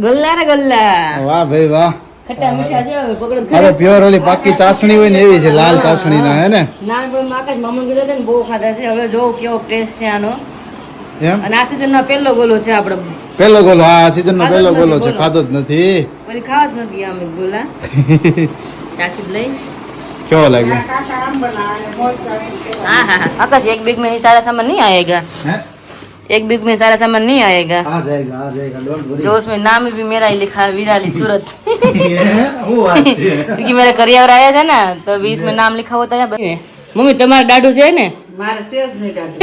ગલ્લા રે ગલ્લા. વાહ ભાઈ વાહ. ખટ્ટા મીઠા છે હવે પકડો. અરે પ્યોર ઓલી પાકી ચાસણી હોય ને એવી છે, લાલ ચાસણી ના હે ને. નાનપણ માં આકાશ મામા ગયો ને બહુ ખાધા છે. હવે જો કેવો ટેસ્ટ છે આનો. એમ અને આ સીઝન નો પહેલો ગોલો છે આપણો. પહેલો ગોલો, હા સીઝન નો પહેલો ગોલો છે, ખાધો જ નથી. પછી ખાવા જ નથી આમ ગોલા. ચાખી લઈ. કેવો લાગે? हाँ हाँ आकाश एक वीक में ही सारा सामान नहीं आएगा. हैं? एक वीक में सारा सामान नहीं आएगा. आ जाएगा डोंट वरी. जो उसमें नाम भी मेरा ही लिखा है, विराली सूरत. वो बात है. क्योंकि मेरा करियर आया था ना तो अभी इसमें नाम लिखा होता है. मम्मी तुम्हारा डाडू है ने? मारे से જ નહીં ડાડું.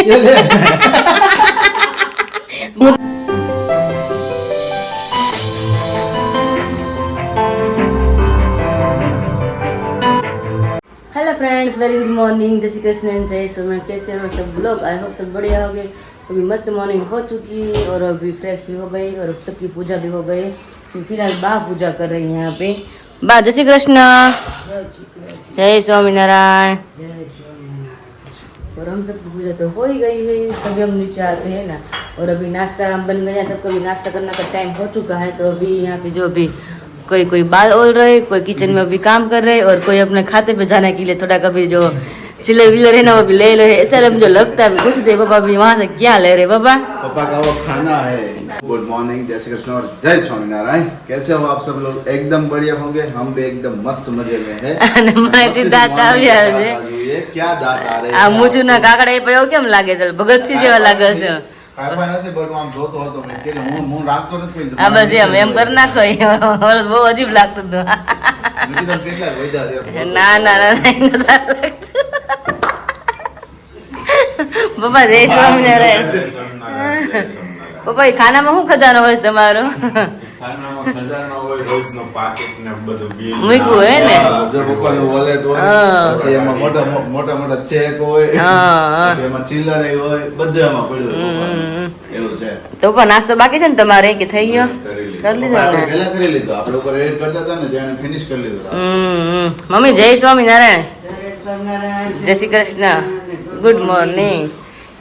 Hello friends, very good morning. जय श्री कृष्ण, जय सोमनाथ. कैसे हो सब लोग? आई होप सब बढ़िया हो गए. अभी मस्त मॉर्निंग हो चुकी और अभी फ्रेश भी हो गई और सबकी पूजा भी हो गई. फिलहाल बा पूजा कर रही है यहाँ पे. बा जय श्री कृष्ण, जय स्वामीनारायण. और हम सबकी पूजा तो हो ही गई है. तभी हम नीचे आते हैं ना. और अभी नाश्ता बन गया, सबका भी नाश्ता करने का टाइम हो चुका है. तो अभी यहाँ पे जो भी कोई बाल ओल रहे, कोई किचन में अभी काम कर रहे और कोई अपने खाते पे जाने के लिए थोड़ा कभी जो चिल्लर विलर है ना वो भी ले रहे. ऐसा मुझे लगता है. पूछते पापा भी वहाँ से क्या ले रहे पापा? पापा का वो खाना है. गुड मॉर्निंग, जय श्री कृष्ण और जय स्वामीनारायण. कैसे हो आप सब लोग? एकदम बढ़िया होंगे. हम भी एकदम मस्त मजे में है. दांत આવ્યા છે. क्या दांत आ रहे આ મૂછુના કાકડા એ પયો કેમ લાગે છે? ભગતસિંહ જેવા લાગે છે. કાપા નથી બટ આમ જોતો હતો મેં કે હું રાખતો નથી. આ બસ એમ કરી નાખો. બહુ અજીબ લાગતું હતું. કેટલા વૈદા છે? ના ના ના પપ્પા જય સ્વામિનારાયણ. પપ્પા ખાનામાં શું ખજાનો હોય તમારો? મૂક્યું હોય ને? જો પપ્પાનું વોલેટ હોય, પછી એમાં મોટા મોટા ચેક હોય, પછી એમાં ચિલ્લર હોય, બધું એમાં પડ્યું હોય. એવું છે. તો પપ્પા નાસ્તો બાકી છે ને તમારે કે થઈ ગયો? કરી લીધો ને? પહેલા કરી લીધો. આપણે ઉપર એડ કરતા હતા ને ત્યાં ફિનિશ કરી લીધું. મમ્મી જય સ્વામિનારાયણ, જય સ્વામિનારાયણ. જય શ્રી કૃષ્ણ, ગુડ મોર્નિંગ.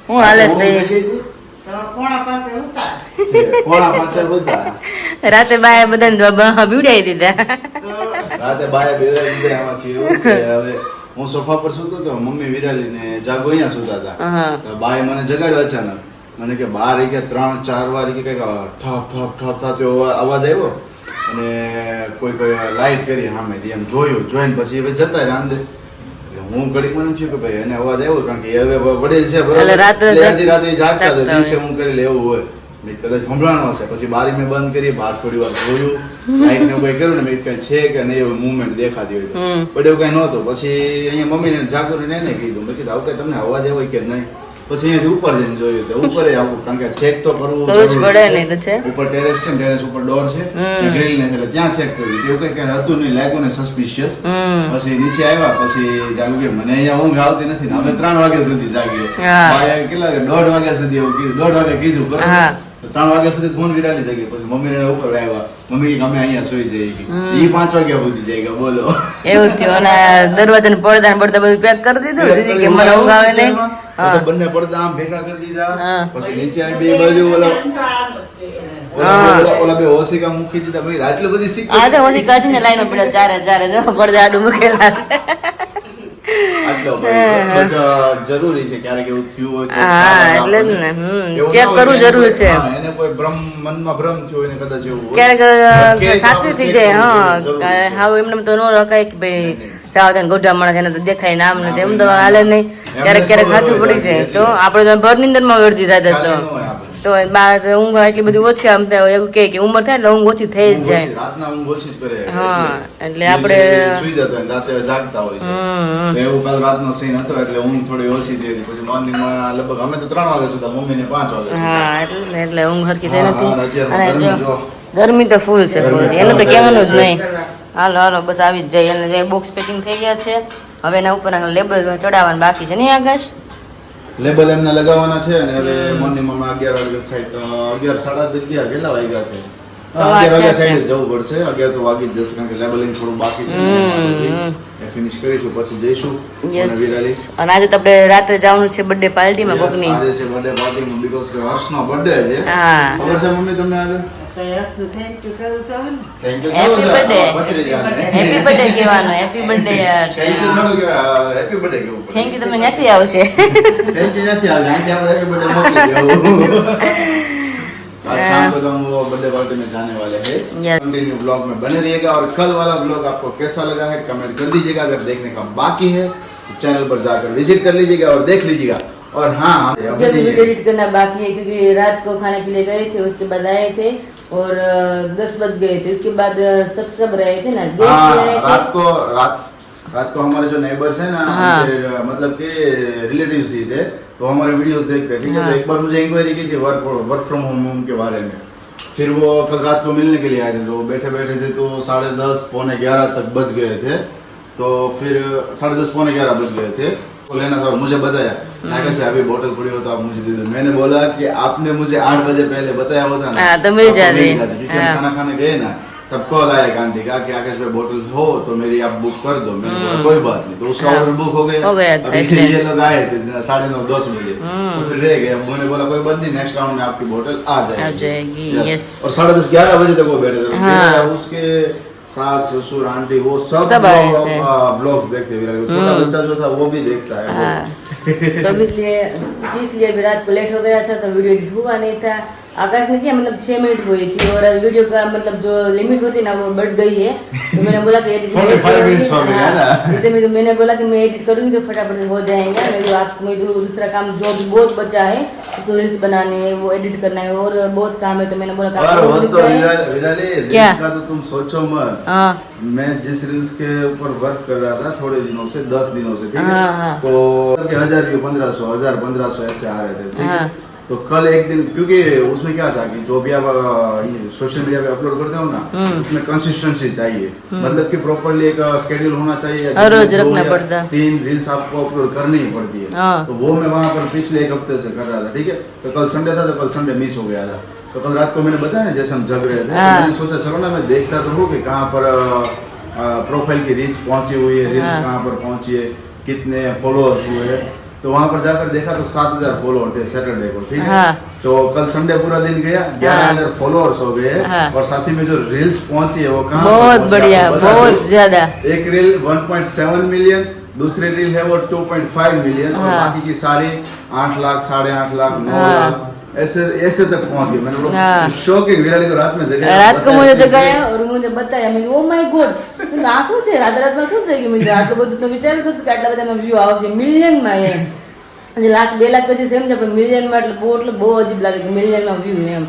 હું હાલે છે? તો પોણા પાંચે ઉતાર. પોણા પાંચે બધા રાતે બાય બધાને બીવડાવી દીધા. રાતે બાય બેવાઈ દીધા. એમાંથી એવું કે હવે હું સોફા પર સૂતો હતો, મમ્મી વિરાલી ને જાગો અહીંયા સૂતા હતા. તો બાય મને જગાડ્યો અચાનક. મને કે બહાર કે 3-4 વાર કે કઈક ઠપ ઠપ ઠપ થતો અવાજ આવ્યો અને કોઈ લાઈટ કરી સામેથી. એમ જોઈને પછી હવે જતા રહ્યા અંદર. હું ઘડીક મને થયું કે ભાઈ એને અવાજ આવ્યો, કારણ કે હવે વડીલ છે બરાબર, રાતે જાગતા તો દિવસે હું કરી લે એવું હોય. કદાચ સંભળાણો હશે. પછી બારી મેં બંધ કરી, બહાર થોડી વાર જોયું, લાઈટ ને કઈ કર્યું ને કઈ છે કે નહીં એવું મુવમેન્ટ દેખાતી હોય બટ એવું કઈ નહોતું. પછી અહીંયા મમ્મીને જાગૃતિને એને કીધું, મેં કીધું આવું કે તમને અવાજ આવ્યો કે નહીં? પછી અહીંયાથી ઉપર જઈને જોયું તો ઉપર આવું, કારણ કે ચેક તો કરવું પડે નહીં તો છે. ઉપર ટેરેસ છે, ટેરેસ ઉપર ડોર છે, ગ્રીલ ને એટલે ત્યાં ચેક કર્યું. એવું કઈ હતું નહીં, લાગ્યું ને સસ્પિશિયસ. પછી નીચે આવ્યા, પછી જાગ્યું કે મને અહીંયા ઊંઘ આવતી નથી ને અમે 3 વાગ્યા સુધી જાગીએ. કેટલા વાગે? 1:30 વાગ્યા સુધી એવું કીધું. 1:30 વાગે કીધું બરાબર. 3 વાગ્યા સુધી ફોન વિરાલી જગી. પછી મમ્મી ને ઉપર આવ્યા, મમ્મી અમે અહીંયા સુઈ જઈએ. ઈ 5 વાગ્યા સુધી જઈ ગયા. બોલો એવું થયું. અને દરવાજા પડદા બધું પેક કરી દીધું દીદી કે મને ઊંઘ આવે નહીં. બંને પડદા આમ ભેગા કરી દીધા. પછી નીચે બે બાજુ ઓલા બે ઓસિકા મૂકી દીધા. ભાઈ આટલી બધી શીખ આ તો ઓસિકા છે ને લાઈન પડ્યા ચારે જો પડદા આડું મૂકેલા છે. જરૂરી છે ક્યારેક એવું થયું હોય તો. હા એટલે જ ને ચેક કરવું જરૂર છે. એને કોઈ મનમાં ભ્રમ થયો હોય ને કદાચ એવું ક્યારેક સાચું થઈ જાય. હા એમને તો નો રખાય કે ભાઈ ચાવ ગોઢા માણસ એને તો દેખાય નામ નથી એમ તો હાલે નહીં. ક્યારેક સાચું પડી જાય તો આપડે ભર નીંદર માં વેડતી થાય તો ઊંઘ એટલી બધી ઓછી આમ એવું કે ઉંમર થાય એટલે ઊંઘ ઓછી થઈ જ જાય. રાતના ઊંઘ ઓછી જ કરે. હા એટલે આપણે સુઈ જતા રાતે જાગતા હોય છે. એવું કાલ રાતનો સીન હતો એટલે ઊંઘ થોડી ઓછી થઈ હતી. પછી મોર્નિંગ માં લગભગ અમે તો 3 વાગે સુતા, મમ્મી ને 5 વાગે. હા એટલે ઊંઘ હરખી થઈ નથી. અને જો ગરમી તો ફૂલ છે, એનું તો કહેવાનું જ નહીં. હાલો બસ આવી જ જાય. અને બોક્સ પેકિંગ થઈ ગયા છે. હવે એના ઉપર લેબલ ચડાવવાનું બાકી છે નહીં આકાશ? લેબલ એમને લગાવવાના છે. અને હવે મોર્નિંગ માં 11 વાગે સાઈડ 11:30 કેટલા વાગ્યા છે? 11 વાગ્યા સાઈડ જવું પડશે. 11 તો વાગી જ જશે, કારણ કે લેબલિંગ થોડું બાકી છે. ફિનિશ કરીશું પછી જઈશું. અને આજે તો આપણે રાત્રે જવાનું છે બર્થડે પાર્ટીમાં કોકની. આજે છે બર્થડે પાર્ટીમાં, બીકોઝ કે હર્ષનો બર્થડે છે. હા ખબર છે મમ્મી તમને? આજે તો હસતું થેન્ક યુ કરવું ચાલે ને થેન્ક યુ Happy birthday. ભત્રીજાને હેપી બર્થડે કહેવાનું, હેપી બર્થડે યાર. થેન્ક યુ થોડું કહેવાય, હેપી બર્થડે કેવું પડે. થેન્ક યુ તમે ક્યાંથી આવશે? थैंक यू नहीं आ जाएंगे आप हैप्पी बर्थडे मोकल आज शाम को तो हम वो बर्थडे पार्टी में जाने वाले हैं Yes. कंटिन्यू ब्लॉग में बने रहिएगा और कल वाला ब्लॉग आपको कैसा लगा है कमेंट कर दीजिएगा अगर देखने का बाकी है तो चैनल पर जाकर विजिट कर लीजिएगा और देख लीजिएगा और हाँ मुझे अभी वीडियो एडिट करना बाकी है क्योंकि रात को खाने के लिए गए थे, उसके बाद आए थे और 10 बज गए थे, उसके बाद सब्सक्राइबर आए थे ना, गेस्ट हाँ आए थे। रात को हमारे जो नेबर्स है ना हाँ। उनके, मतलब के रिलेटिव्स ही थे तो हमारे वीडियोस देखते ठीक है हाँ। तो एक बार मुझे इंक्वायरी की थी वर्क फ्रॉम होम के बारे में फिर वो कल रात को मिलने के लिए आए थे तो बैठे बैठे थे तो 10:30 पौने 11 तक बज गए थे तो फिर 10:30 पौने 11 बज गए थे तो लेना था और मुझे बताया आकाश भाई अभी बोतल पड़ी हो तो आप मुझे दे दो मैंने बोला कि आपने मुझे 8 बजे पहले बताया होता ना हाँ, तो मिल आपको जाती। क्योंकि हम हाँ। खाना खाने गए ना तब कॉल आया एक आंटी का कि आकाश भाई बोतल हो तो मेरी आप बुक कर दो मैंने बोला कोई बात नहीं तो उसका हाँ। ऑर्डर बुक हो गया हो गया था, अभी इसलिए। ये लोग आए थे 9:30-10 बजे तो फिर रह गए मैंने बोला कोई बात नहीं नेक्स्ट राउंड में आपकी बोतल आ जाएगी यस। और 10:30-11 बजे तक वो बैठे थे हाँ। मेरा उसके सास ससुर आंटी वो सब सब आए थे। ब्लॉग्स देखते विराट को। छोटा बच्चा जो था वो भी देखता है वो। हाँ। तो अब इसलिए अभी रात को लेट हो गया था तो वीडियो एडिट हुआ नहीं था। आकाश ने किया मतलब 6 मिनट हुई थी और वीडियो का मतलब जो लिमिट होती है ना वो बढ़ गई है तो मैंने बोला कि एडिट 45 मिनट्स हो गया ना। इसलिए मैंने बोला कि मैं एडिट करूंगी तो फटाफट हो जाएगा मैं जो दूसरा काम जो भी बहुत बचा है तो रील्स बनाने है वो एडिट करना है और बहुत काम है तो मैंने बोला कि और आप वो लोग तो भी करें। विराली क्या? रील्स का तो तुम सोचो मत हाँ मैं जिस रील्स के ऊपर वर्क कर रहा था थोड़े दिनों से 10 दिनों से ठीक है हाँ, हाँ। तो 1000 व्यू 1500 ऐसे आ रहे थे ठीक है हाँ। तो कल एक दिन क्योंकि उसमें क्या था कि जो भी आप सोशल मीडिया पे अपलोड करते हो ना उसमें कंसिस्टेंसी चाहिए मतलब कि प्रॉपरली एक स्केड्यूल होना चाहिए हर रोज दो रखना या पड़ता है। 3 रील्स आपको अपलोड करनी ही पड़ती है हाँ। तो वो मैं वहां पर पिछले एक हफ्ते से कर रहा था ठीक है तो कल संडे था तो कल संडे मिस हो गया था तो कल रात को मैंने बताया ना जैसे हम जग रहे थे तो हाँ। मैंने सोचा चलो ना मैं देखता तो हूँ कि कहाँ पर प्रोफाइल की रीच पहुंची हुई है रील्स हाँ। कहाँ पर पहुंची है कितने फॉलोअर्स हुए तो वहां पर जाकर देखा तो 7000 फॉलोअर थे सैटरडे को ठीक है हाँ। तो कल संडे पूरा दिन गया 11000 फॉलोअर्स हो गए हाँ। और साथ ही में जो रील्स पहुंची है वो कहाँ पर बहुत पहुंची? बढ़िया आपको बता बहुत दूं? ज्यादा एक रील 1.7 मिलियन दूसरी रील है वो 2.5 मिलियन और हाँ। बाकी की सारी 8 लाख 8.5 लाख 9 हाँ। लाख ऐसे तक पहुंच गए मैंने बोला हाँ। शॉकिंग विराली को रात में जगाया रात को मुझे बताया जगाया और मुझे बताया मैं ओ माय गॉड આ શું છે રાતમાં શું થઈ ગયું મેં આટલું બધું તો વિચાર્યું હતું કે આટલા બધા વ્યૂ આવશે મિલિયનમાં એમ લાખ 2 લાખ પછી સમજે પણ મિલિયનમાં એટલે બહુ અજીબ લાગે કે મિલિયનમાં વ્યૂ એમ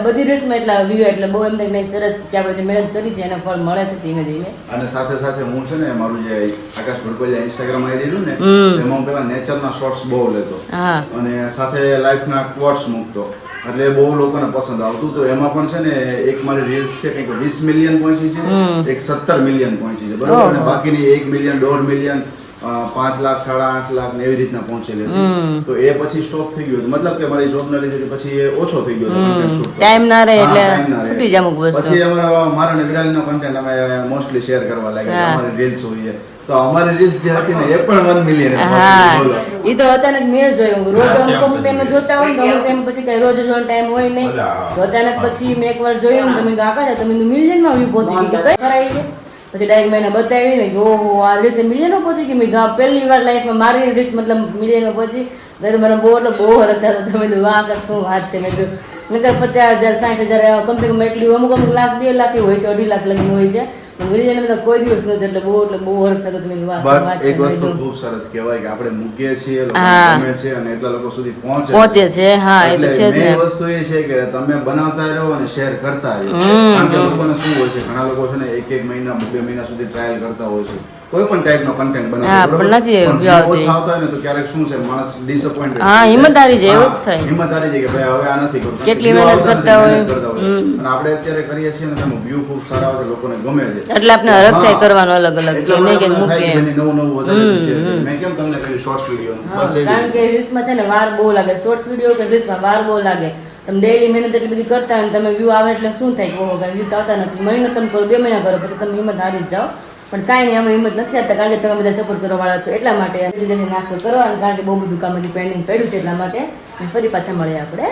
બધી રીલ્સમાં એટલા વ્યૂ એટલે બહુ એમ થાય કે નહીં સરસ કે આપણે જે મહેનત કરી છે એના ફળ મળે છે ધીમે ધીમે અને સાથે સાથે હું છે ને મારું જે આકાશ ભડકોલિયા ઇન્સ્ટાગ્રામ આઈડી રહ્યું ને એમાં હું પેલા નેચરના શોર્ટ્સ બહુ લેતો હા અને સાથે લાઈફના ક્વોટ્સ મૂકતો એટલે બહુ લોકોને પસંદ આવતું તો એમાં પણ છે ને એક મારી રીલ્સ છે કંઈક 20 મિલિયન પહોંચી છે એક 17 મિલિયન પહોંચી છે બરાબર અને બાકીની 1 મિલિયન 1.5 મિલિયન 5 લાખ 8.5 લાખ ને એવી રીતના પહોંચેલી હતી તો એ પછી સ્ટોપ થઈ ગયું હતું. મતલબ કે મારી જોબ ના લીધે પછી એ ઓછો થઈ ગયો હતો content shoot કરવાનો. ટાઈમ ના રહે હા, એટલે time ના રહે. છૂટી જાય અમુક વસ્તુ પછી મારા અને વિરાલીનો કન્ટેન્ટ અમે મોસ્ટલી શેર કરવા લાગ્યા હા. અમારી રીલ્સ હોય તો અમારી રીલ્સ જે હતી ને એ પણ 1 મિલિયન હા બોલો એ તો અચાનક મેં જોયું રોજ અમુક ટાઈમ જોતા હોય ને અમુક ટાઈમ પછી કઈ રોજ જોવાનો ટાઈમ હોય નહીં તો અચાનક પછી મેં એકવાર જોયું ને તમે આકાશ તમે મિલિયનમાં વ્યૂ પહોંચી ગઈ કે કઈ કરાવી છે પછી ડાયરેક્ટ મેં એને બતાવી ને કે ઓહો આ રીલ્સ મિલિયનમાં પહોંચી ગઈ મેં પહેલી વાર લાઈફમાં મારી રીલ્સ મતલબ મિલિયનમાં પહોંચી તો મને બહુ હરખ થતો તમે કીધું વાહ આકાશ શું વાત છે મેં કીધું 50,000 60,000 કમસે કમ એટલી અમુક લાખ 2 લાખ હોય છે 2.5 લાખ લગીને હોય છે મિલિયન તો કોઈ દિવસ નથી એટલે બહુ હરખ થતો તમે કીધું વાહ શું વાત બટ છે એક મેં વસ્તુ કીધું. ખૂબ સરસ કહેવાય કે આપણે મૂકીએ છીએ લોકો હા. ગમે છે અને એટલા લોકો સુધી પહોંચે પહોંચે છે હા એ તો એટલે છે જ ને main વસ્તુ એ છે કે તમે બનાવતા રહો અને શેર કરતા રહો કારણ કે લોકોને શું હોય છે ઘણા લોકો છે ને 1 મહિના 2 મહિના સુધી ટ્રાયલ કરતા હોય છે કોઈ પણ ટાઈપનો કન્ટેન્ટ હા, બનાવતા પણ નથી પણ view આવતી. ઓછા આવતા હોય ને તો ક્યારેક શું છે માણસ ડિસઅપોઇન્ટેડ હા, હિંમત હારી જાય, એવું જ થાય. હિંમત હારી જાય કે ભાઈ હવે આ નથી કરવું કેટલી View મહેનત આવતા નથી, કરતા હોય. મહેનત કરતા હોય. અને આપણે અત્યારે કરીએ છીએ ને તેમાં વ્યૂ ખૂબ સારા આવે છે લોકોને ગમે છે એટલે આપણે હરખ થાય હા. કરવાનું અલગ અલગ એટલે કે નહીં કે આપણને થાય મૂકીએ કે ભાઈ નવું નવું વધારે શેર કરીએ. મેં કેમ તમને કહ્યું શોર્ટ્સ વિડિયો હા, બસ એ જ કારણ કે રીલ્સમાં છે ને વાર બહુ લાગે શોર્ટ્સ વિડીયો કે રીલ્સમાં વાર બહુ લાગે તમે ડેઈલી મહેનત એટલી બધી કરતા હોય ને તમે વ્યૂ આવે એટલે શું થાય કે ઓહો વ્યૂ તો આવતા નથી મહિનો તમે કરો 2 મહિના કરો પછી તમે હિંમત હારી જ જાઓ પણ કાંઈ નહીં, અમે હિંમત નથી આપતા કારણ કે તમે બધા સપોર્ટ કરવાવાળા છો એટલા માટે જલ્દી નાસ્તો કરો, અને કારણ કે બહુ બધું કામ હજી પેન્ડિંગ પડ્યું છે એટલા માટે અને ફરી પાછા મળીએ આપણે।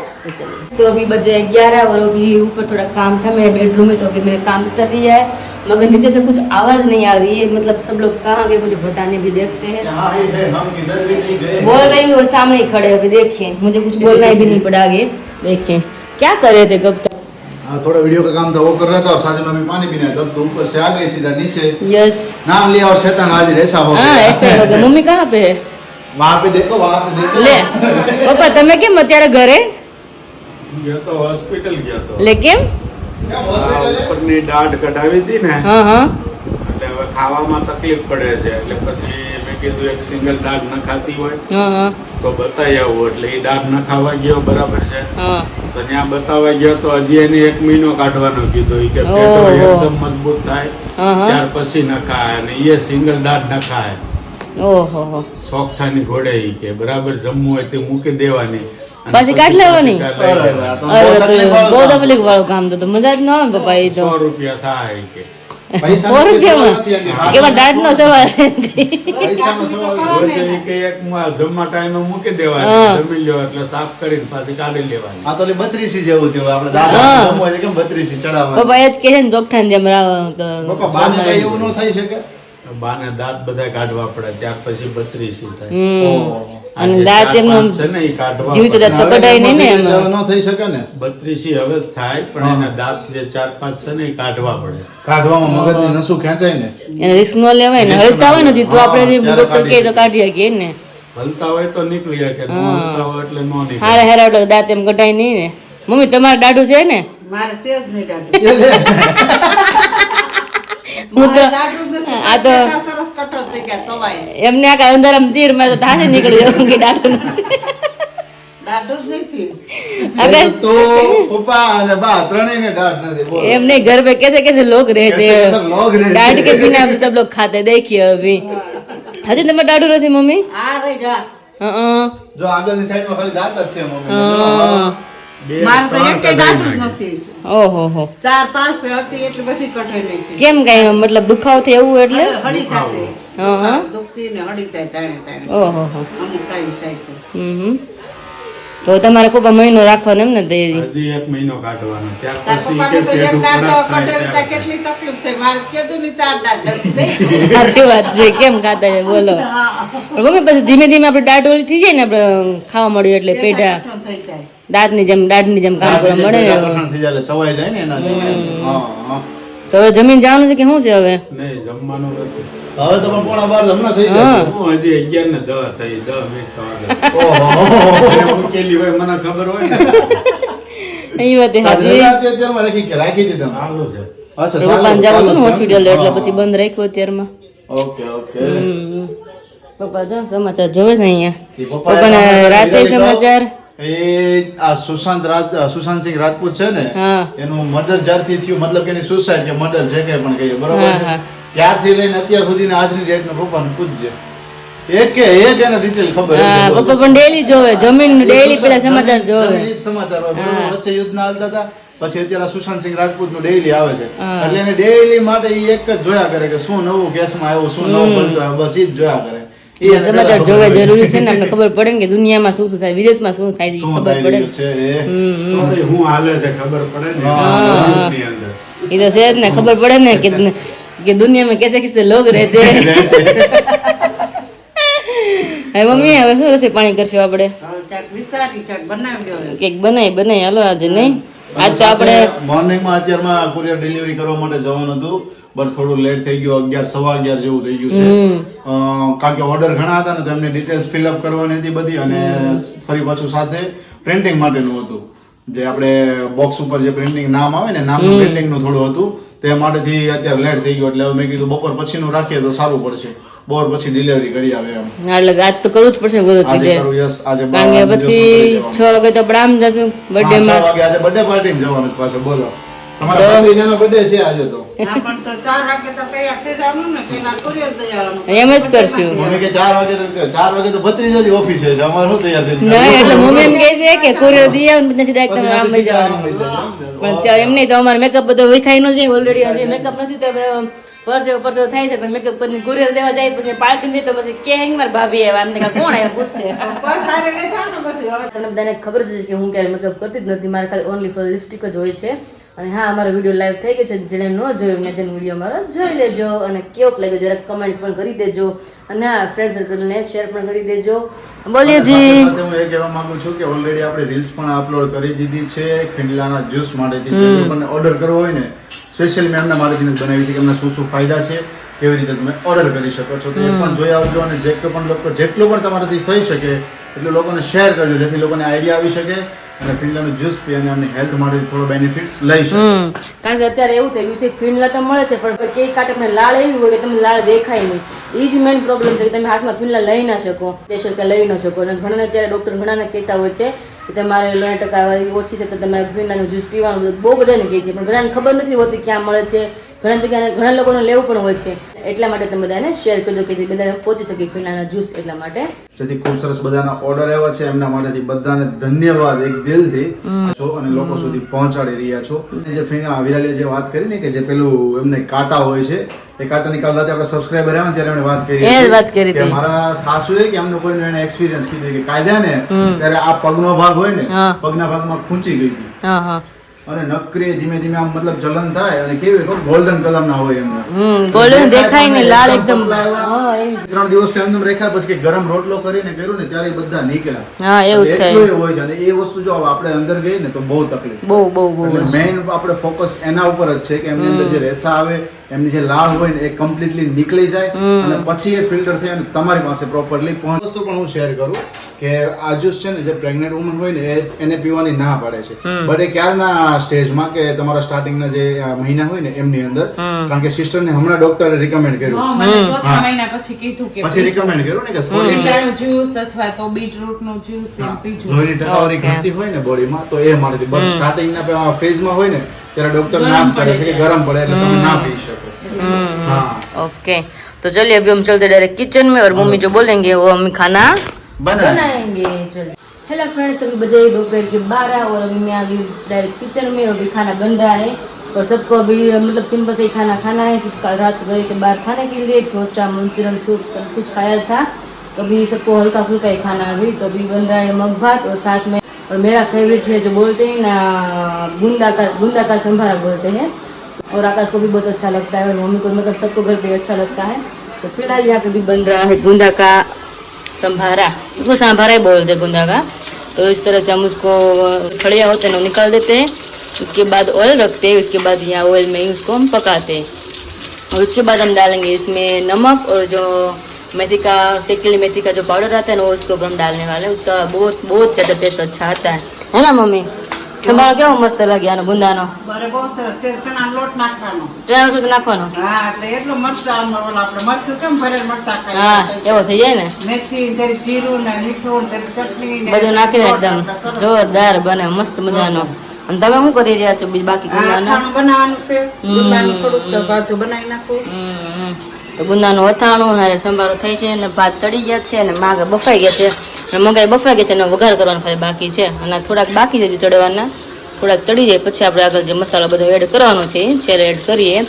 तो अभी बजे 11 और अभी ऊपर थोड़ा काम था मेरे बेडरूम में, तो अभी मेरे काम कर दिया है, मगर नीचे से कुछ आवाज़ नहीं आ रही है, मतलब सब लोग कहाँ गए मुझे बताने भी देखते हैं। यहाँ ही है, हम किधर भी नहीं गए। बोल रही हूँ और सामने ही खड़े अभी देखिए, मुझे कुछ बोलना ही भी नहीं पड़ा आगे। देखिए क्या कर रहे थे कब तक। हाँ, थोड़ा वीडियो का काम था वो कर रहा था और साथ में अभी पानी पीना है, तब तो ऊपर से आ गई सीधा नीचे। यस, नाम लिया और शैतान हाजिर, ऐसा हो हाँ गया। ऐसे हो गया। मम्मी कहाँ पे है? वहाँ पे देखो, वहाँ पे देखो। ले पप्पा તમે કેમ અત્યારે ઘરે? ગયો તો હોસ્પિટલ ગયો તો લે કેમ? क्या हॉस्पिटल है? ઉપરની દાઢ કઢાવી હતી ને હા હા એટલે હવે ખાવામાં તકલીફ પડે છે એટલે પછી મેં કીધું એક સિંગલ દાઢ ન ખાતી હોય હા હા તો બતાવી આવું એટલે એ દાઢ ન ખાવા ગયો બરાબર છે હા તો ત્યાં બતાવવા ગયો તો હજી એને 1 મહિનો કાઢવાનો કીધો ઈ કે પેટો ઓહો. એકદમ મજબૂત થાય હા હા ત્યાર પછી ન ખાય અને એ સિંગલ દાઢ ન ખાય ઓહો હો સોગઠાની ઘોડે ઈ કે બરાબર જમવું હોય તે મૂકી દેવાની અને પાછી કાઢ લેવાની? કાઢ લેવાની. अरे, तो અરે बहुत તો तकलीफ वाला બહુ काम। તકલીફ વાળું કામ તો મજા જ ન આવે પપ્પા એ તો 100 રૂપિયા થાય ઈ કે पैसा સો में कोई सवाल રૂપિયામાં नहीं है कि કેમાં દાઢ નો સવાલ पैसा में सवाल नहीं। રોજ ઈ કે એક જમવા ટાઈમે મૂકી દેવાની હા. જમી લ્યો એટલે સાફ કરીને પાછી કાઢી લેવાની આ તો ઓલી 32 જેવું થયું આપણે દાદા હા. જમવું હોય તો કેમ 32 ચડાવવાનું। પપ્પા એ જ કહે છે ને ચોકઠાને જેમ પપ્પા બાને કઈ એવું ન થઈ શકે? બાને દાંત બધા કાઢવા પડે ત્યાર પછી 32 થાય અને આજે દાંત 4-5 એમનો છે ને ઈ કાઢવા જીવિત પડે. દાંત તો કઢાય નહીં ને એમાં ન થઈ શકે ને। 32 હવે જ થાય પણ એના દાંત જે 4-5 છે ને ઈ કાઢવા પડે કાઢવામાં મગજની નસું ખેંચાય ને। એને રિસ્ક ન લેવાય ને, હલતા હોય નથી તો આપણે હા, ત્યારે ડોક્ટર કહે તો કાઢી શકીએ ને। હલતા હોય તો નીકળી શકે ન હલતા હોય એટલે નો નીકળે હારે હારે એટલે દાંત એમ કઢાય નહીં ને। મમ્મી તમારે દાઢું છે ને? મારે સેજ નહીં દાઢું. એ લે, હું તો મારે દાઢું નથી. આ તો કેટલા સરસ કઠોળ થઈ ગયા તવાય. એમને આ અંદર આમ તીર મારે તો થાશે નીકળી જવું કે દાઢું નથી। દાઢું જ નથી. अगर તો પપ્પા અને બા ત્રણેયને દાઢ નથી બોલો। एम नहीं घर पे कैसे कैसे लोग रहते कैसे सब लोग रहते हैं, डांट के बिना हम सब लोग खाते हैं। देखिए अभी हजी तुम्हें डांटू रही थी मम्मी? આ રહી જા. हाँ જો આગળની સાઈડમાં ખાલી દાંત જ છે મમ્મી हाँ બે મારે તો ત્રણ એકે કઢાઈ દાઢું જ નાખી. નથી. ओहो हो 4-5 હતી એટલી બધી કઠોળ નાખી. કેમ કઈ મતલબ દુખાવો થાય એવું એટલે? હળી જાતી. હા, હા. દુખતી ને હળી જાય જાણે જાણે. ઓહો હો અમુક ટાઈમ થાય તો. હમ તો તમારે પપ્પા મહિનો રાખવાનો એમ ને દઈ હજી 1 મહિનો કાઢવાનો ત્યાર તાર પછી પપ્પાને કે તો પેટ એક દાઢો ઉપર કઠોળ થાય ત્યાં કેટલી તકલીફ થઈ. મારે કીધું ની 4 દાઢ નથી. સાચી વાત છે, કેમ ખાતા છે બોલો? પણ મમ્મી પછી ધીમે ધીમે આપણે દાંત ઓલી થઈ જાય ને આપણે ખાવા મળ્યું એટલે પેટા કઠોળ થઈ જાય. દાંતની જેમ કામ કરવા મળે ને એવું. થઈ જાય એટલે ચવાઈ જાય ને એના જેવું। હા હા તો હવે જમીન જવાનું છે કે શું છે હવે? નહીં જમવાનું નથી હવે તો પણ 11:15 હમણાં થઈ હા. જાય। હું હજી 11 ને 10 થઈ 10 મિનિટ તો આગળ ઓહો મેં મૂકેલી હોય મને ખબર હોય ને એ વાત આજે હાજી રજા હતી અત્યારમાં રાખી દીધી તમે? ચાલુ છે અચ્છા પપ્પાને જવું હતું ને હોસ્પિટલ એટલે હા. પછી બંધ રાખ્યું અત્યારમાં। ઓકે ઓકે પપ્પા જો સમાચાર જોવે છે અહીંયા એ પપ્પાએ પપ્પાના તમને રાતે વિરાલી કહો. સમાચાર એ આ સુશાંત સિંહ રાજપૂત છે ને હા એનું મર્ડર જ્યારથી થયું મતલબ કે એની સુસાઇડ કે મર્ડર જે કઈ પણ કહીએ બરોબર હા, છે હા. ત્યારથી લઈને અત્યાર સુધીની આજની ડેટ નો પપ્પાને પૂછજે એક એને ડિટેલ ખબર હા હશે પપ્પા પણ ડેલી જોવે જમીન ડેલી પેલા સમાચાર જોવે જમીન સમાચાર હોય બરોબર વચ્ચે યુદ્ધના હાલતા હતા પછી અત્યારે આ સુશાંત સિંહ રાજપૂત નું ડેઈલી આવે છે હા. એટલે એને ડેઈલી માટે ઈ એક જ જોયા કરે કે શું નવું કેસમાં આવ્યું શું નવું બનતું આવ્યું બસ ઈ જ જોયા કરે ઈ એને સમાચાર પહેલા જોવે ખબર જરૂરી છે ને આપણે ખબર પડે ને કે દુનિયામાં શું શું થાય વિદેશમાં શું થાય છે ઈ શું ખબર થઈ પડે રહ્યું છે એ તો પછી હું હાલે છે ખબર પડે ને હા. ની અંદર એ તો છે જ ને ખબર પડે ને કે दुनिया में कैसे कैसे लोग रहते हैं। હવે મમ્મી હવે શું રસોઈ પાણી કરશું આપણે? હવે ક્યાંક વિચારી ક્યાંક બનાવ્યો હોય. કેક બનાવી હાલો આજે નહીં આજ તો આપણે મોર્નિંગમાં અત્યારમાં કુરિયર ડિલિવરી કરવા માટે જવાનું હતું બટ થોડું લેટ થઈ ગયું 11 સવા 11 જેવું થઈ ગયું છે કારણ કે ઓર્ડર ઘણા હતા ને તો એમને ડિટેલ્સ ફિલઅપ કરવાની હતી બધી અને ફરી પાછું સાથે પ્રિન્ટિંગ માટેનું હતું જે આપણે બોક્સ ઉપર જે પ્રિન્ટિંગ નામ આવે ને નામનું પ્રિન્ટિંગ નું થોડું હતું તે માટેથી અત્યારે લેટ થઈ ગયું એટલે હવે મેં કીધું બપોર પછીનું રાખીએ તો સારું પડશે બપોર પછી ડિલિવરી કરી આવે એમ એટલે આજ તો કરવું જ પડશે ને બધું આજે કીધે કરું યસ આજે કારણ કે પછી 6 વાગે તો આપણે આમ જશું બર્થડે 6 માં વાગે આજે બર્થડે પાર્ટી જવાનું છે પાછો બોલો તમારા ભત્રીજાનો બર્થડે છે આજે તો હા, પણ તો 4 વાગે તો તૈયાર થઈ જવાનું ને પેલા કુરિયર દઈ આવવાનું. એમ જ કરશું મમ્મી કે 4 વાગે તો 4 વાગે તો ભત્રીજાની ઓફિસે છે અમારે શું તૈયાર થઈ નહીં એટલે મમ્મી એમ કહે છે કે કોરિયર દઈ આવો ને પછી ડાયરેક્ટ તમે આમ વહી જવાનું પણ ત્યાં એમ નહીં તો અમારે મેકઅપ બધો વિખાઈ નો છે ઓલરેડી હજી મેકઅપ નથી તો પરસેવો થાય છે પણ મેકઅપ કરીને કુરિયર દેવા જાય પછી પાર્ટી દે તો પછી કે હેંગ માર ભાભી આવ્યા એમને કોણ આવ્યા પૂછશે પર્સ હારે લઈ જાઓ ને બધું હવે. તમને બધાને ખબર જ છે કે હું ક્યારે મેકઅપ કરતી જ નથી, મારે ખાલી ઓનલી ફોર લિપસ્ટિક જ હોય છે. અને હા, અમારો વિડીયો લાઈવ થઈ ગયો છે, જેને ન જોયું ને જેનો વિડીયો અમારો જોઈ લેજો અને કેવો લાગ્યો જરા કમેન્ટ પણ કરી દેજો અને હા ફ્રેન્ડ સર્કલને શેર પણ કરી દેજો. બોલીએ જી. સાથે હું એ કહેવા માંગુ છું કે ઓલરેડી આપણે રીલ્સ પણ અપલોડ કરી દીધી છે ફિંડલાના જ્યુસ માટેથી. જો તમને ઓર્ડર કરવો હોય ને સ્પેશિયલ મેં એમના માટેથી બનાવી છે કે એમના શું શું ફાયદા છે, કેવી રીતે તમે ઓર્ડર કરી શકો છો. તો એ પણ જોઈ આવજો અને જેટલું પણ તમારાથી થઈ શકે એટલું લોકોને શેર કરજો જેથી લોકોને આઈડિયા આવી શકે અને ફિનલાનું જ્યુસ પી અને અમને હેલ્થ માટે થોડો બેનિફિટ્સ લઈ શકે. કારણ કે અત્યારે એવું થઈ ગયું છે ફિનલા તો મળે છે પણ કેક કાટે લાળ એવી હોય કે તમને લાળ દેખાય નહીં. એ જ મેઇન પ્રોબ્લેમ છે કે તમે હાથમાં ફિનલા લઈ ના શકો, સ્પેશિયલ કે લઈ ન શકો. અને ઘણાને અત્યારે ડોક્ટર ઘણાને કહેતા હોય છે કે તમારે લોહી ટકાવારી ઓછી છે તો તમારે ફિનલાનું જ્યુસ પીવાનું બહુ બધાને કહે છે પણ ઘણાને ખબર નથી હોતી ક્યાં મળે છે. ઘણા જગ્યાએ ઘણા લોકોને લેવું પણ હોય છે, એટલા માટે તમે બધાને શેર કરજો કે બધાને પહોંચી શકે ફિનલાના જ્યુસ એટલા માટે. જેથી ખૂબ સરસ બધાના ઓર્ડર આવ્યા છે એમના માટેથી બધાને ધન્યવાદ એક દિલથી છો અને લોકો સુધી પહોંચાડી રહ્યા છો. જે વિરાલીએ જે વાત કરી ને કે જે પેલું એમને કાંટા હોય છે એ કાંટાની કાલ રાતે આપણે સબસ્ક્રાઇબર આવ્યા ત્યારે એમણે વાત કરી કે મારા સાસુએ કે એમને કોઈનો એને એક્સપિરિયન્સ કીધું કે કાઢ્યા ને ત્યારે આ પગનો ભાગ હોય ને પગના ભાગમાં ખૂંચી ગઈ હતી અને નકરી ધીમે ધીમે આમ મતલબ જલન થાય અને કેવી ગોલ્ડન કલર ના હોય એમને ગોલ્ડન દેખાય ને લાલ એકદમ 3 દિવસ એમને રેખા પછી ગરમ રોટલો કરીને કર્યું ને ત્યારે બધા નીકળ્યા. હા એવું થાય એટલું હોય છે અને એ વસ્તુ જો આપણે અંદર ગઈ ને તો બહુ તકલીફ બહુ મેઇન આપણે ફોકસ એના ઉપર જ છે કે એમની અંદર જે રેસા આવે એમની જે લાળ હોય ને એ કમ્પ્લીટલી નીકળી જાય અને પછી એ ફિલ્ટર થઈ અને તમારી પાસે પ્રોપરલી પહોંચે. વસ્તુ પણ હું શેર કરું કે આ જ્યુસ છે ને જે પ્રેગ્નેન્ટ વુમન હોય ને એને પીવાની ના પાડે છે બટ એ ક્યારના સ્ટેજમાં કે તમારા સ્ટાર્ટિંગના જે મહિના હોય ને એમની અંદર કારણ કે સિસ્ટરને હમણાં ડોક્ટરે રિકમેન્ડ કર્યું મને ચોથા મહિના પછી કીધું કે પછી રિકમેન્ડ કર્યું ને કે થોડી ઈંડાનું જ્યુસ અથવા તો બીટરૂટનું જ્યુસ એમ પીજો. લોહીની ટકાવારી ઘટતી હોય ને બોડીમાં તો એ મારથી બટ સ્ટાર્ટિંગના ફેઝમાં હોય ને ત્યારે ડોક્ટર ના કરે છે કે ગરમ પડે એટલે તમે ના પી શકો. हाँ ओके तो चलिए अभी हम चलते डायरेक्ट किचन में और मम्मी जो बोलेंगे वो हम खाना बनाएंगे. चलिए हेलो फ्रेंड्स, तो अभी बजे दोपहर के 12 और अभी मैं आ गई डायरेक्ट किचन में. अभी खाना बन रहा है और सबको अभी मतलब सिंपल से खाना खाना है क्योंकि कल रात गए के बाद खाने के लिए डोसा मंचूरियन सूप कुछ खाया था तो अभी सबको हल्का फुल्का ही खाना अभी. तो अभी बन रहा है मग भात और साथ में और मेरा फेवरेट है जो बोलते हैं ना गुंदा का संभारा बोलते हैं और आकाश को भी बहुत अच्छा लगता है और मम्मी को मतलब सबको घर पे अच्छा लगता है. तो फिलहाल यहाँ पे भी बन रहा है गुंदा का संभारा, उसको संभारा ही बोलते हैं गुंदा का. तो इस तरह से हम उसको खड़िया होते हैं निकाल देते हैं, उसके बाद ऑयल रखते हैं, उसके बाद यहाँ ऑयल में ही उसको हम पकाते हैं और उसके बाद हम डालेंगे इसमें नमक और जो मेथी का सेकेली मेथी का जो पाउडर आता है ना वो उसको हम डालने वाले हैं. उसका बहुत ज़्यादा टेस्ट अच्छा आता है ना मम्मी? संभारो કેવો મસ્ત લાગે આનો ગુંદાનો. મારે બહુ સરસ છે. ચણા લોટ નાખવાનો. ચણા લોટ નાખવાનો. હા એટલે એટલું મરચાં ઓલા આપણે મરચું કેમ ભરેલ મરચાં ખાઈએ. હા એવો થઈ જાય ને. મેથી જરી જીરું ને મીઠું ને જરી ચટણી ને બધું નાખીને એકદમ જોરદાર બને મસ્ત મજાનો. અને તમે શું કરી રહ્યા છો બીજું બાકી ગુંદાનો? અથાણું બનાવવાનું છે. ગુંદાનું થોડુંક તો બાજુ બનાવી નાખું. તો ગુંદાનું અથાણું અને સંભારો થઈ છે અને ભાત ચડી ગયા છે અને માગે બફાઈ ગયા છે અને મગાઈ બફાઈ ગયા છે અને વઘાર કરવાનો ખાલી બાકી છે અને થોડાક બાકી છે ચડવાના. થોડાક ચડી જાય પછી આપણે આગળ જે મસાલો બધો એડ કરવાનો છે છેલ્લે એડ કરીએ.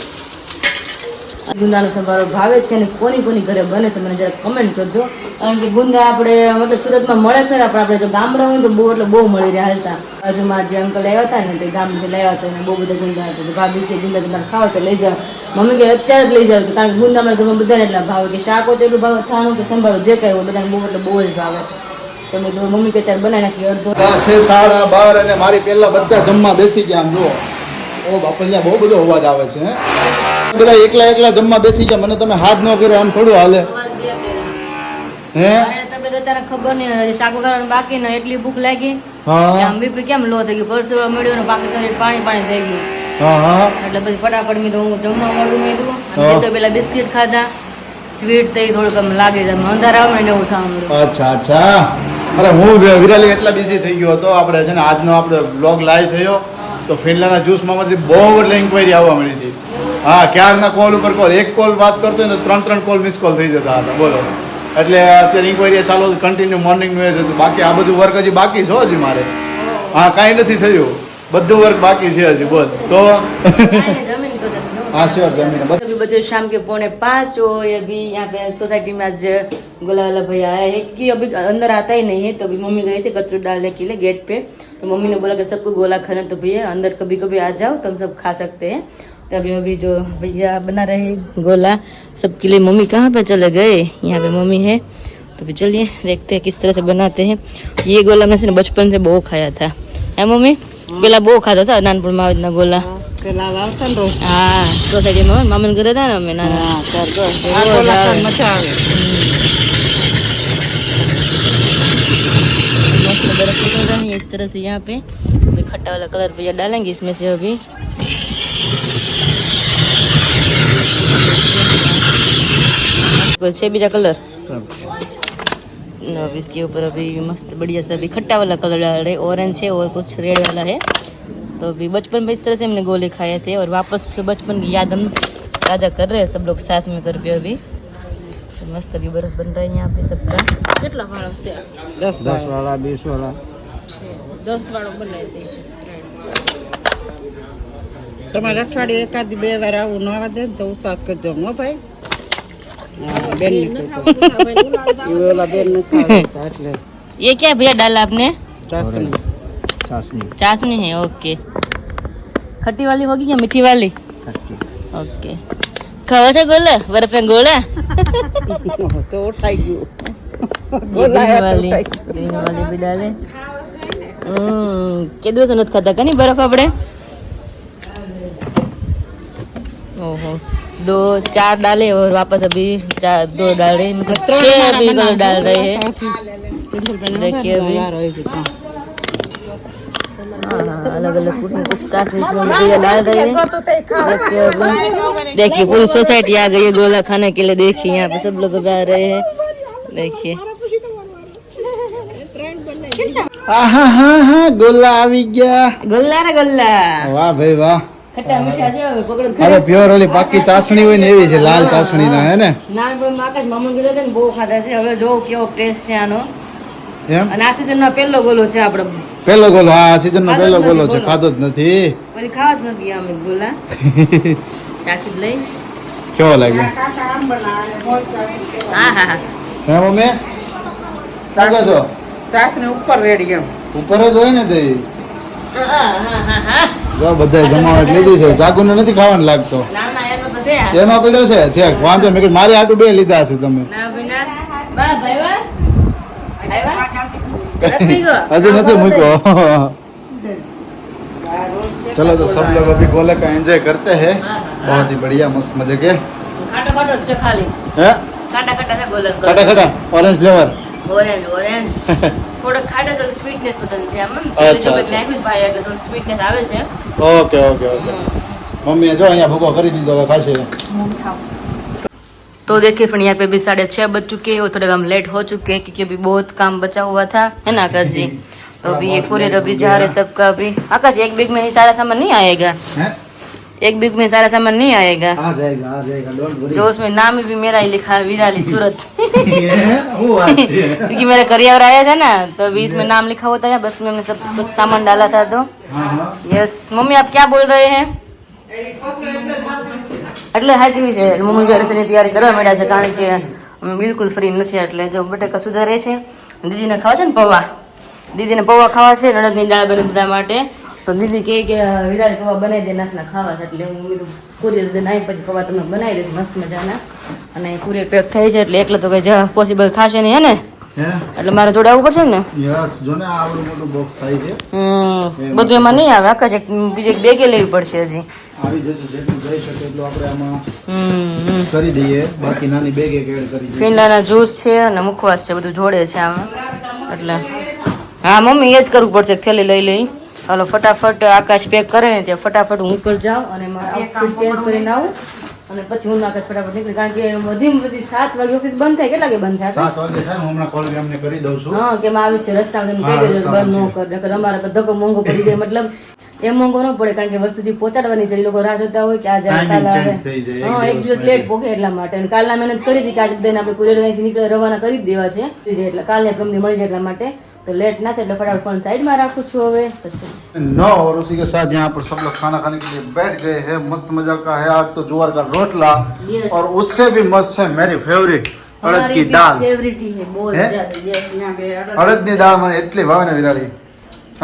ગુંદાનો સંભારો ભાવે છે અને કોની ઘરે બને છે મને જરા કમેન્ટ કરજો. કારણ કે ગુંદા આપણે મતલબ સુરતમાં મળે ખરા પણ આપણે જો ગામડા હોય તો બહુ મળી રહ્યા હાલતા. બાજુમાં જે અંકલ આવ્યા હતા ને તે ગામથી લાવ્યા હતા અને બહુ બધા ગુંદા હતા. ભાભી છે ગુંદા તમારે ખાવ તો લઈ જાઓ. મમ્મી કે અત્યારે જ લઈ જાવ કારણ કે ગુંદા મારા ઘરમાં બધાને એટલા ભાવે કે શાક હોય તો એટલું ભાવે, અથાણું કે સંભારો જે કાંઈ હોય બધાને બહુ જ ભાવે. તમે તો મમ્મી કે ત્યારે બનાવી નાખી અડધો 6:30 અને મારી પહેલા બધા જમવા બેસી ગયા. આમ જુઓ ઓ બાપા ત્યાં બહુ બધો અવાજ આવે છે બધા એકલા જમવા બેસી ગયા. મને તમે હાથ ન કર્યો આમ થોડું હાલે હે? ખબર નહીં શાક વઘારવાનું બાકી ને એટલી ભૂખ લાગી આમ બીપી કેમ લો થઈ ગયું પરસેવો મળ્યો ને બાકી શરીર પાણી થઈ ગયું એટલે પછી ફટાફટ મેં તો હું જમવા મળું મેં તો પેલા બિસ્કિટ ખાધા સ્વીટ થઈ થોડુંક આમ લાગે અંધાર આવે ને એવું થવાનું. અચ્છા અરે હું વિરાલી એટલા બિઝી થઈ ગયો હતો. આપણે છે ને આજનો આપણે બ્લોગ લાઈવ થયો તો ફિનલાના જ્યુસમાંથી બહુ એટલે ઇન્ક્વાયરી આવવા મળી હતી. હા ક્યારના કોલ ઉપર કોલ, એક કોલ વાત કરતો હોય તો 3 કોલ મિસ કોલ થઈ જતા હતા બોલો. એટલે અત્યારે ઇન્ક્વાયરી ચાલુ કન્ટિન્યુ મોર્નિંગનું એ જ હતું. બાકી આ બધું વર્ક હજી બાકી છે હજી મારે. હા કાંઈ નથી થયું, બધું વર્ક બાકી છે હજી બોલ. તો हाँ श्योर जमीन बस अभी बजे शाम के 4:45 और अभी यहाँ पे सोसाइटी में आज गोला वाला भैया आया है कि अभी अंदर आता ही नहीं है। तो अभी मम्मी गई थी कचरा डालने के लिए गेट पे, तो मम्मी ने बोला कि सबको गोला खाना, तो भैया अंदर कभी कभी आ जाओ तो हम सब खा सकते हैं। तो अभी जो भैया बना रहे हैं गोला सबके लिए, मम्मी कहाँ पे चले गए, यहाँ पे मम्मी है। तो भी चलिए देखते हैं किस तरह से बनाते हैं। ये गोला मैंने बचपन से बहुत खाया था है मम्मी, પેલા બહુ ખાતા હતા નાનપણમાં આવી રીતના ગોલા। પેલા લાવતા ને રોજ હા સોસાયટીમાં મામન ઘરે હતા ને અમે નાના, આ ગોલા ખાવાની મજા આવે। मस्त बर्फ निकल रही है इस तरह से। यहाँ पे अभी खट्टा वाला कलर भैया डालेंगे इसमें से अभी। कुछ है बीजा कलर अब इसके ऊपर अभी मस्त बढ़िया सा अभी खट्टा वाला कलर डाल रहे, ऑरेंज है और कुछ रेड वाला है। तो अभी बचपन में इस तरह से हमने गोले खाए थे और वापस बचपन की याद हम ताज़ा कर रहे हैं सब लोग साथ में करके। अभी तो मस्त अभी बर्फ बन रहा है यहाँ पे सबका। કેટલા વાળો છે? 10 વાળા 20 વાળા 10 વાળો બનાવી દઈશું। તમારે અઠવાડિયે એકાદી બે વાર આવું ન આવે ને તો ઉત્સાહ કરજો હો ભાઈ। બેન એટલે ये क्या भैया डाला आपने? ચાસણી चाशनी है, ओके। खट्टी वाली होगी या मीठी वाली? ओके। खावा છે ગોલા બરફ में गोला તો ઉઠાઈ ગયું। ग्रीन वाली भी डाले। के દિવસ નથી ખાતા કની બરફ આપણે? ओहो 2-4 डाले और वापस अभी 2 डाल रहे हैं, मतलब 6 अभी कलर डाल रहे हैं। देखिए अभी अलग अलग कुछ चाशनी इसमें डाल रहे हैं। देखिए अभी देखिए पूरी सोसाइटी आ गई है गोला खाने के लिए। देखिए यहाँ पे सब लोग अभी आ रहे हैं। देखिए हाँ हाँ हाँ गोला આવી ગયા। गोला रे गोला વાહ ભાઈ વાહ। खट्टा मीठा છે હવે પકડો। અરે પ્યોર ઓલી પાકી ચાસણી હોય ને એવી છે, લાલ ચાસણી ના હે ને નાનપણમાં આકાશ મામા ગયો હતો ને બહુ ખાધા છે। હવે જો કેવો ટેસ્ટ છે આનો। એમ અને આ સીઝનનો પહેલો ગોલો છે આપણો। પહેલો ગોલો, હા સીઝન નો પહેલો ગોલો છે, ખાધો જ નથી। પછી ખાવા જ નથી અમે ગોલા ચાખી જ લઈ। કેવો લાગે? હા હા હા હે મમ્મી ચાખો છો? ચાસણી ઉપર રેડી એમ ઉપર જ હોય ને તે હા હા હા જો બધાય જમાવટ લીધી છે, ચાકુને નથી ખાવાનું લાગતો, ના ના એનો તો છે। એનો પીડો છે ઠેક વાંધો મેં કીધું મારી આટું બે લીધા હશે તમે। ના ભાઈ ના બા ભાઈ બા નથી ગયો હજી નથી મૂક્યો। चलो तो सब लोग अभी गोले का एंजॉय करते हैं, बहुत ही बढ़िया मस्त मजे के। ખાટો ખાટો છે ખાલી है ખાટા ખાટા છે ગોલા खटा खटा ऑरेंज फ्लेवर। ઓરેન્જ ઓરેન્જ થોડો ખાટો થોડો સ્વીટનેસ બદલ છે આમ અચ્છા, જો અચ્છા। નાખ્યું ભાઈ એટલે થોડું સ્વીટનેસ આવે છે। ओके ओके ओके मम्मी जो यहाँ भूको खरीद दीदो खासे। तो देखिए फ्रेंड यहाँ पे भी 6:30 बज चुके हैं और थोड़े हम लेट हो चुके हैं क्योंकि अभी बहुत काम बचा हुआ था, है ना आकाश जी। तो अभी ये कुरियर अभी जा रहे सबका। अभी आकाश एक बैग में ही सारा सामान नहीं आएगा, हैं? एक बैग में सारा सामान नहीं आएगा। आ जाएगा डोंट वरी। जो उसमें नाम भी मेरा ही लिखा है, विराली सूरत वो बात है। क्योंकि मेरा करियर आया था ना तो अभी इसमें नाम लिखा होता है। बस में हमने सब कुछ सामान डाला था। तो हाँ हाँ यस मम्मी आप क्या बोल रहे हैं? એટલે સાચવી છે મમ્મી જો રસોઈની તૈયારી કરવા માંડ્યા છે કારણ કે અમે બિલકુલ ફ્રી નથી। એટલે જો બટાકા સુધારે છે, દીદીને ખાવા છે ને પૌવા, દીદીને પૌવા ખાવા છે નણંદની દાળ બને બધા માટે। તો દીદી કહે કે વિરાજ પૌવા બનાવી દે નાખના ખાવા છે। એટલે હું કીધું કુરિયર દઈને આવી પછી પૌવા તમને બનાવી દઈશ મસ્ત મજાના। અને કુરિયર પેક થાય છે એટલે એકલા તો કંઈ પોસિબલ થશે નહીં, હે ને? हैं? એટલે મારે જોડે આવવું પડશે ને। यस जो ने आवડું મોટું બોક્સ થાય છે બધું એમાં નહીં આવે આકાશ, એક બીજી એક બેગે લેવી પડશે હજી। આવી જશે જેટલું જઈ શકે એટલું આપણે આમાં કરી દઈએ, બાકી નાની બેગ એક એડ કરી દઈએ। ફીંડાના જ્યુસ છે અને મુખવાસ છે, બધું જોડે છે આમાં। એટલે હા મમ્મી એ જ કરવું પડશે, થેલી લઈ લઈ। હાલો ફટાફટ આકાશ પેક કરે ને ત્યાં ફટાફટ હું ઉપર જાઉં અને મારા આઉટફિટ ચેન્જ કરીને આવું અને પછી હું આકાશ ફટાફટ નીકળી। કારણ કે બધી 7 વાગે ઓફિસ બંધ થાય, કેટલા વાગે બંધ થાય? 7 વાગે થાય, હું હમણાં કોલ એમને કરી દઉં છું। હા કેમ આવી છે રસ્તામાં તમે હા, કહી દેજો રસ્તામાં બંધ ન છે। કર, નકર અમારે તો ધક્કો મોંઘો પડી જાય। મતલબ એમ મોંઘો ન પડે કારણ કે વસ્તુ જે પહોંચાડવાની છે એ લોકો રાહ જોતા હોય કે આજે Timing કાલ આવે। change થઈ જાય, એક હા એક દિવસ દિવસ લેટ પોકે એટલા માટે। અને કાલના મહેનત કરી છે કે આજે બધાને આપણે કુરિયર અહીંથી નીકળે રવાના કરી જ દેવા છે એટલે કાલને પ્રમદી મળી જાય એટલા માટે। तो लेट ना थे એટલે फटाफट फोन साइड में રાખું છું હવે પછી 9 और उसी के साथ यहाँ पर सब लोग खाना खाने के लिए बैठ गए हैं। मस्त मजा का है आज तो ज्वार का रोटला Yes. और उससे भी मस्त है मेरी फेवरेट अड़द की दाल। फेवरेट ही है बहुत હે? ज्यादा यस ત્યાં બે અડદની દાળ મને એટલી ભાવે ને વિરાળી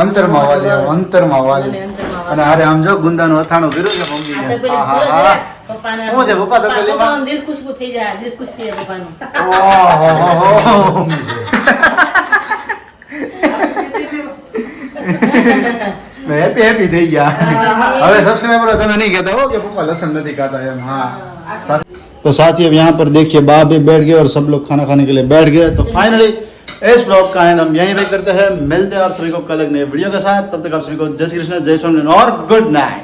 અંતરમાં વાલી અંતરમાં વાલી મને અંતરમાં વાલી. અને હારે આમ જો ગુંદાનું અથાણું કર્યું છે આ તો મમ્મીએ પેલી આહા પૂરો હા છે, પપ્પાને શું છે પપ્પા તપેલીમાં? પપ્પાનું દિલ ખુશ્બુ થઈ જાય દિલ ખુશ થઈ જાય પપ્પાનું ઓહો મેં હેપી હેપી થઈ ગયા હવે सब्सक्राइबर તમે नहीं कहता हो कि पप्पा लहसुन नहीं खाता है हाँ तो साथ ही अब यहाँ पर देखिए बाप भी बैठ गए और सब लोग खाना खाने के लिए बैठ गए। तो फाइनली इस ब्लॉग का एंड हम यहीं पे करते हैं। मिलते हैं और सभी को कल एक नए वीडियो के साथ। तब तक आप सभी को जय श्री कृष्ण, जय स्वामीनारायण और गुड नाइट।